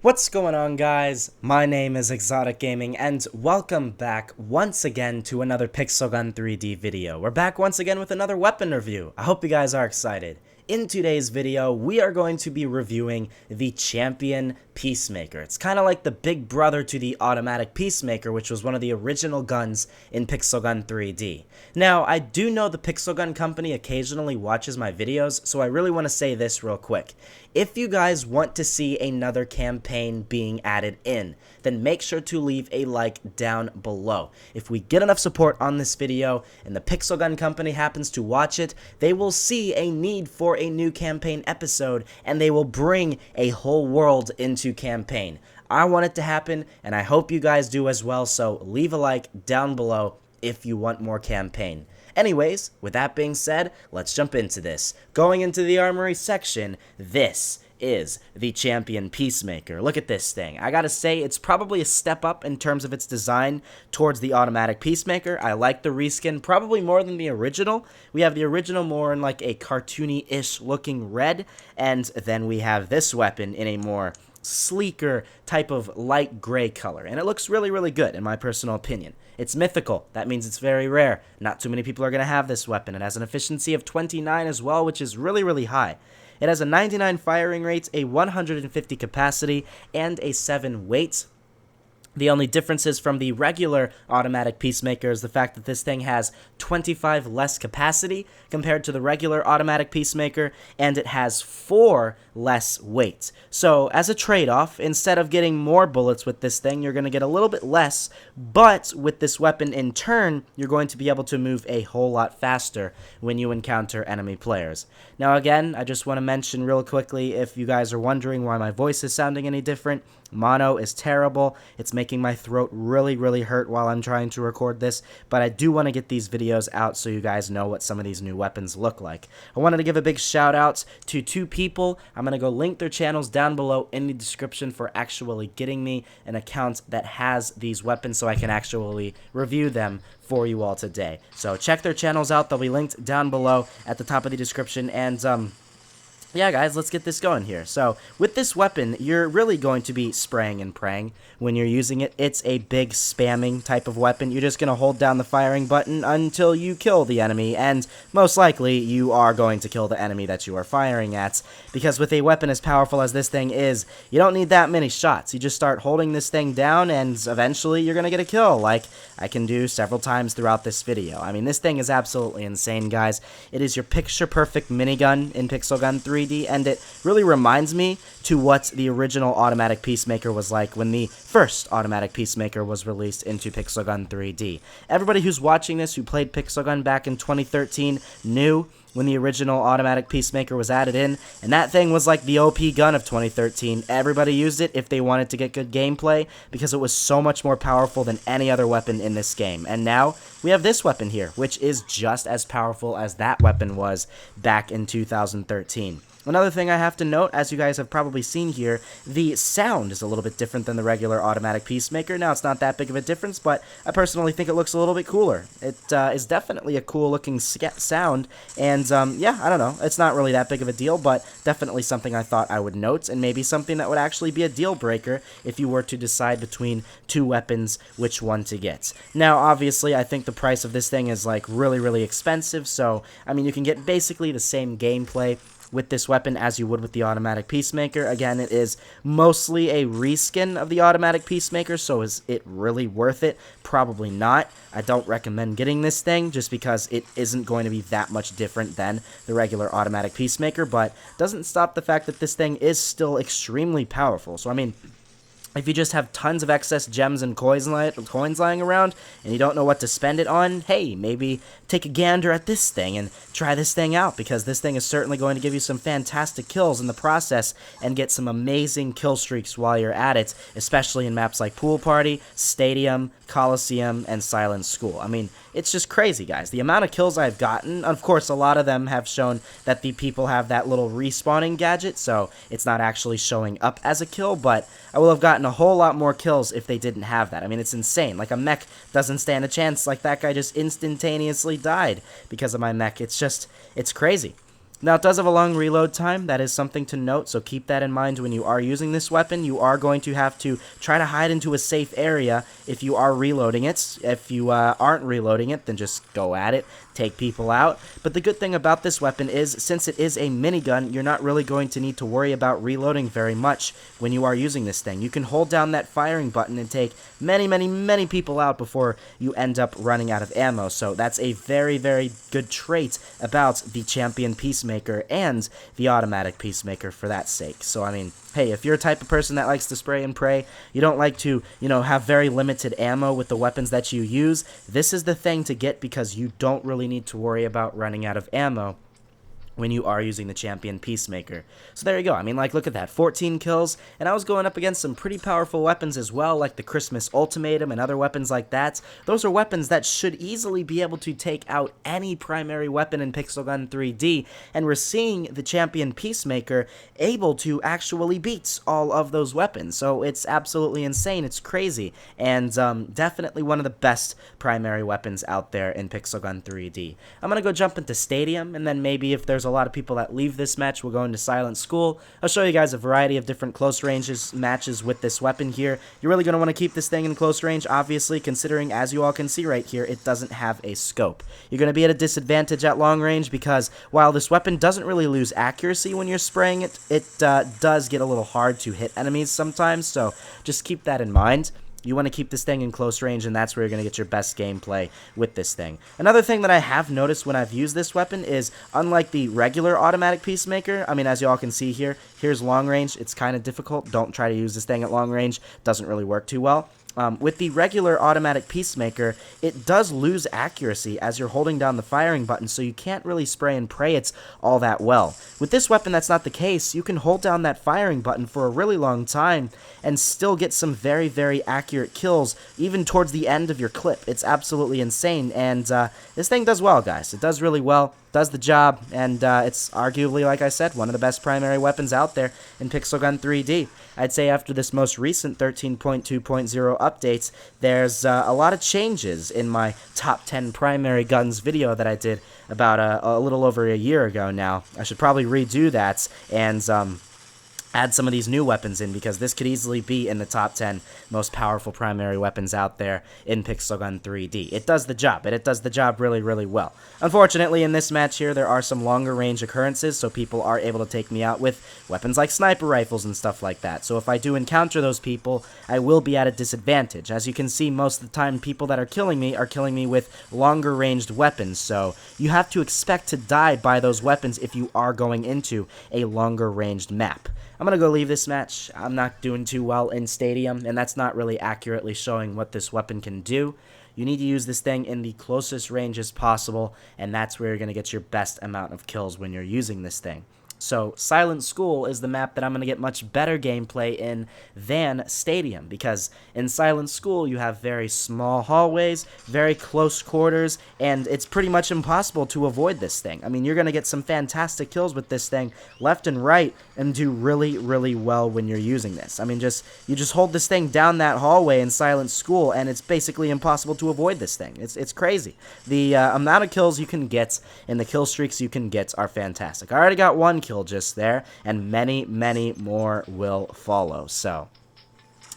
What's going on, guys? My name is ExxotikGaming and welcome back once again to another Pixel Gun 3D video. We're back once again with another weapon review. I hope you guys are excited. In today's video, we are going to be reviewing the Champion Peacemaker. It's kind of like the big brother to the Automatic Peacemaker, which was one of the original guns in Pixel Gun 3D. Now, I do know the Pixel Gun company occasionally watches my videos, so I really want to say this real quick. If you guys want to see another campaign being added in, then make sure to leave a like down below. If we get enough support on this video and the Pixel Gun company happens to watch it, they will see a need for a new campaign episode and they will bring a whole world into campaign. I want it to happen and I hope you guys do as well, so leave a like down below if you want more campaign. Anyways, with that being said, let's jump into this. Going into the armory section, this is the Champion Peacemaker. Look at this thing. I gotta say, it's probably a step up in terms of its design towards the Automatic Peacemaker. I like the reskin probably more than the original. We have the original more in like a cartoony-ish looking red, and then we have this weapon in a more sleeker type of light gray color, and it looks really, really good in my personal opinion. It's mythical. That means it's very rare. Not too many people are going to have this weapon. It has an efficiency of 29 as well, which is really, really high. It has a 99 firing rate, a 150 capacity, and a 7 weight. The only differences from the regular Automatic Peacemaker is the fact that this thing has 25 less capacity compared to the regular Automatic Peacemaker, and it has 4 less weight. So, as a trade-off, instead of getting more bullets with this thing, you're going to get a little bit less, but with this weapon in turn, you're going to be able to move a whole lot faster when you encounter enemy players. Now again, I just want to mention real quickly, if you guys are wondering why my voice is sounding any different, mono is terrible. It's making my throat really, really hurt while I'm trying to record this, but I do want to get these videos out so you guys know what some of these new weapons look like. I wanted to give a big shout out to 2 people. I'm going to go link their channels down below in the description for actually getting me an account that has these weapons so I can actually review them for you all today. So check their channels out. They'll be linked down below at the top of the description, and yeah, guys, let's get this going here. So, with this weapon, you're really going to be spraying and praying when you're using it. It's a big spamming type of weapon. You're just going to hold down the firing button until you kill the enemy, and most likely, you are going to kill the enemy that you are firing at, because with a weapon as powerful as this thing is, you don't need that many shots. You just start holding this thing down, and eventually, you're going to get a kill, like I can do several times throughout this video. I mean, this thing is absolutely insane, guys. It is your picture-perfect minigun in Pixel Gun 3D. And it really reminds me to what the original Automatic Peacemaker was like when the first Automatic Peacemaker was released into Pixel Gun 3D. Everybody who's watching this who played Pixel Gun back in 2013 knew when the original Automatic Peacemaker was added in, and that thing was like the OP gun of 2013. Everybody used it if they wanted to get good gameplay because it was so much more powerful than any other weapon in this game. And now we have this weapon here, which is just as powerful as that weapon was back in 2013. Another thing I have to note, as you guys have probably seen here, the sound is a little bit different than the regular Automatic Peacemaker. Now, it's not that big of a difference, but I personally think it looks a little bit cooler. It is definitely a cool-looking sound, and yeah, I don't know. It's not really that big of a deal, but definitely something I thought I would note, and maybe something that would actually be a deal-breaker if you were to decide between 2 weapons which one to get. Now, obviously, I think the price of this thing is, like, really, really expensive, so, I mean, you can get basically the same gameplay with this weapon as you would with the Automatic Peacemaker. Again, it is mostly a reskin of the Automatic Peacemaker, so is it really worth it? Probably not. I don't recommend getting this thing just because it isn't going to be that much different than the regular Automatic Peacemaker, but doesn't stop the fact that this thing is still extremely powerful. So, I mean, if you just have tons of excess gems and coins lying around and you don't know what to spend it on, hey, maybe take a gander at this thing and try this thing out, because this thing is certainly going to give you some fantastic kills in the process and get some amazing kill streaks while you're at it, especially in maps like Pool Party, Stadium, Coliseum, and Silent School. I mean, it's just crazy, guys. The amount of kills I've gotten, of course, a lot of them have shown that the people have that little respawning gadget, so it's not actually showing up as a kill, but I will have gotten a whole lot more kills if they didn't have that. I mean, it's insane. Like, a mech doesn't stand a chance. Like, that guy just instantaneously died because of my mech. It's crazy. Now, it does have a long reload time. That is something to note, so keep that in mind when you are using this weapon. You are going to have to try to hide into a safe area if you are reloading it. If you aren't reloading it, then just go at it, take people out. But the good thing about this weapon is, since it is a minigun, you're not really going to need to worry about reloading very much when you are using this thing. You can hold down that firing button and take many people out before you end up running out of ammo. So that's a very good trait about the Champion Peacemaker and the Automatic Peacemaker for that sake. So I mean, hey, if you're a type of person that likes to spray and pray, you don't like to, have very limited ammo with the weapons that you use, this is the thing to get, because you don't really need to worry about running out of ammo when you are using the Champion Peacemaker. So there you go. I mean, like, look at that, 14 kills, and I was going up against some pretty powerful weapons as well, like the Christmas Ultimatum and other weapons like that. Those are weapons that should easily be able to take out any primary weapon in Pixel Gun 3D, and we're seeing the Champion Peacemaker able to actually beat all of those weapons. So it's absolutely insane. It's crazy, and definitely one of the best primary weapons out there in Pixel Gun 3D. I'm gonna go jump into Stadium, and then maybe if there's a lot of people that leave this match, we'll go into Silent School. I'll show you guys a variety of different close ranges matches with this weapon here. You're really going to want to keep this thing in close range, obviously, considering, as you all can see right here, it doesn't have a scope. You're going to be at a disadvantage at long range because while this weapon doesn't really lose accuracy when you're spraying it, it does get a little hard to hit enemies sometimes, so just keep that in mind. You want to keep this thing in close range, and that's where you're going to get your best gameplay with this thing. Another thing that I have noticed when I've used this weapon is, unlike the regular Automatic Peacemaker, I mean, as you all can see here, here's long range. It's kind of difficult. Don't try to use this thing at long range. Doesn't really work too well. With the regular Automatic Peacemaker, it does lose accuracy as you're holding down the firing button, so you can't really spray and pray it's all that well. With this weapon, that's not the case. You can hold down that firing button for a really long time and still get some very accurate kills, even towards the end of your clip. It's absolutely insane, and this thing does well, guys. It does really well, does the job, and it's arguably, like I said, one of the best primary weapons out there in Pixel Gun 3D. I'd say after this most recent 13.2.0 updates, there's a lot of changes in my top 10 primary guns video that I did about a little over a year ago now. I should probably redo that and add some of these new weapons in, because this could easily be in the top 10 most powerful primary weapons out there in Pixel Gun 3D. It does the job, and it does the job really well. Unfortunately, in this match here, there are some longer range occurrences, so people are able to take me out with weapons like sniper rifles and stuff like that. So if I do encounter those people, I will be at a disadvantage. As you can see, most of the time, people that are killing me with longer ranged weapons, so you have to expect to die by those weapons if you are going into a longer ranged map. I'm going to go leave this match. I'm not doing too well in Stadium, and that's not really accurately showing what this weapon can do. You need to use this thing in the closest ranges possible, and that's where you're going to get your best amount of kills when you're using this thing. So Silent School is the map that I'm going to get much better gameplay in than Stadium, because in Silent School you have very small hallways, very close quarters, and it's pretty much impossible to avoid this thing. I mean, you're going to get some fantastic kills with this thing left and right and do really well when you're using this. I mean, you just hold this thing down that hallway in Silent School, and it's basically impossible to avoid this thing. It's crazy. The amount of kills you can get and the kill streaks you can get are fantastic. I already got one kill just there, and many more will follow. So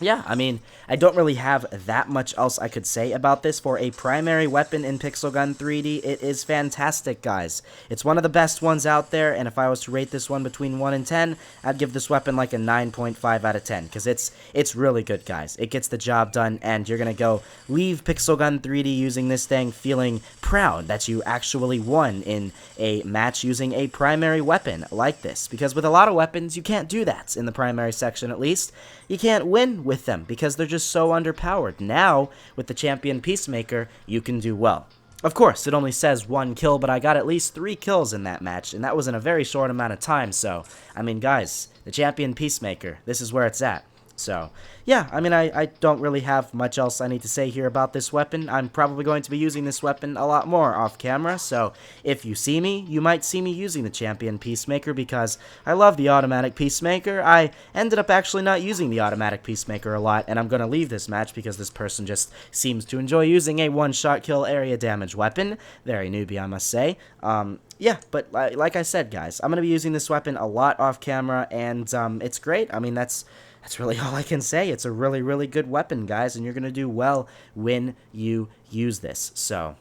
yeah, I mean, I don't really have that much else I could say about this. For a primary weapon in Pixel Gun 3D, it is fantastic, guys. It's one of the best ones out there, and if I was to rate this one between 1 and 10, I'd give this weapon like a 9.5 out of 10, because it's really good, guys. It gets the job done, and you're gonna go leave Pixel Gun 3D using this thing feeling proud that you actually won in a match using a primary weapon like this, because with a lot of weapons, you can't do that in the primary section, at least. You can't win with them because they're just so underpowered. Now, with the Champion Peacemaker, you can do well. Of course, it only says 1 kill, but I got at least 3 kills in that match, and that was in a very short amount of time, so, I mean, guys, the Champion Peacemaker, this is where it's at. So, yeah, I mean, I don't really have much else I need to say here about this weapon. I'm probably going to be using this weapon a lot more off camera, so if you see me, you might see me using the Champion Peacemaker because I love the Automatic Peacemaker. I ended up actually not using the Automatic Peacemaker a lot, and I'm going to leave this match because this person just seems to enjoy using a one-shot kill area damage weapon. Very newbie, I must say. Yeah, but like I said, guys, I'm going to be using this weapon a lot off camera, and it's great. I mean, that's really all I can say. It's a really, really good weapon, guys, and you're going to do well when you use this. So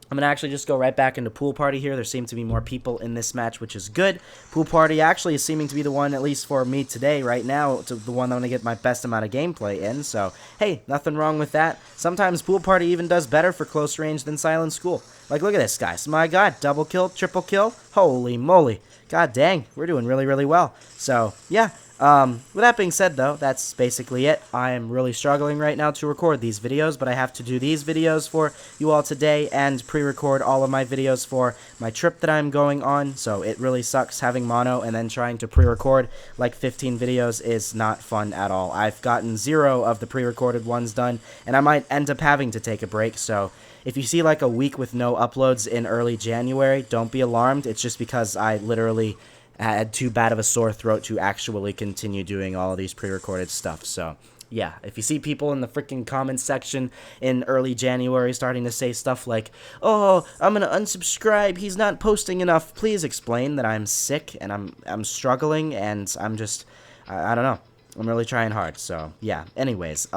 I'm going to actually just go right back into Pool Party here. There seem to be more people in this match, which is good. Pool Party actually is seeming to be the one, at least for me today, right now, to the one I'm going to get my best amount of gameplay in. So, hey, nothing wrong with that. Sometimes Pool Party even does better for close range than Silent School. Like, look at this, guys. My God, double kill, triple kill. Holy moly. God dang, we're doing really, really well. So, yeah. With that being said, though, that's basically it. I am really struggling right now to record these videos, but I have to do these videos for you all today and pre-record all of my videos for my trip that I'm going on, so it really sucks having mono and then trying to pre-record like 15 videos is not fun at all. I've gotten 0 of the pre-recorded ones done, and I might end up having to take a break, so if you see like a week with no uploads in early January, don't be alarmed. It's just because I literally had too bad of a sore throat to actually continue doing all of these pre-recorded stuff. So, yeah, if you see people in the freaking comments section in early January starting to say stuff like, "Oh, I'm gonna unsubscribe, he's not posting enough," please explain that I'm sick and I'm struggling and I'm just, I don't know. I'm really trying hard. So, yeah. Anyways,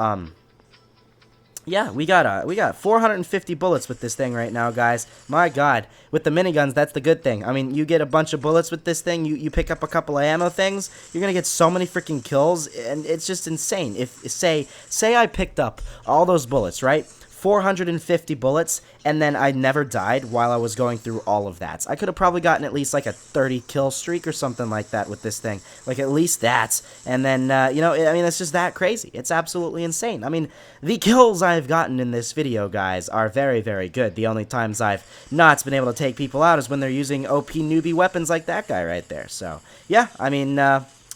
yeah, we got 450 bullets with this thing right now, guys. My God, with the miniguns, that's the good thing. I mean, you get a bunch of bullets with this thing, you pick up a couple of ammo things, you're gonna get so many freaking kills, and it's just insane. If say I picked up all those bullets, right? 450 bullets, and then I never died while I was going through all of that. I could have probably gotten at least like a 30 kill streak or something like that with this thing. Like at least that. And then, you know, I mean, it's just that crazy. It's absolutely insane. I mean, the kills I've gotten in this video, guys, are very, very good. The only times I've not been able to take people out is when they're using OP newbie weapons like that guy right there. So, yeah, I mean,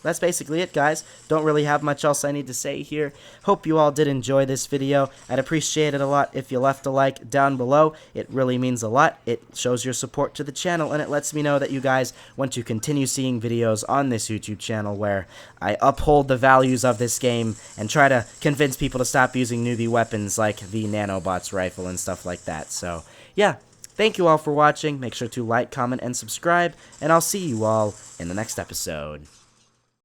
that's basically it, guys. Don't really have much else I need to say here. Hope you all did enjoy this video. I'd appreciate it a lot if you left a like down below. It really means a lot. It shows your support to the channel, and it lets me know that you guys want to continue seeing videos on this YouTube channel where I uphold the values of this game and try to convince people to stop using newbie weapons like the nanobots rifle and stuff like that. So, yeah. Thank you all for watching. Make sure to like, comment, and subscribe, and I'll see you all in the next episode.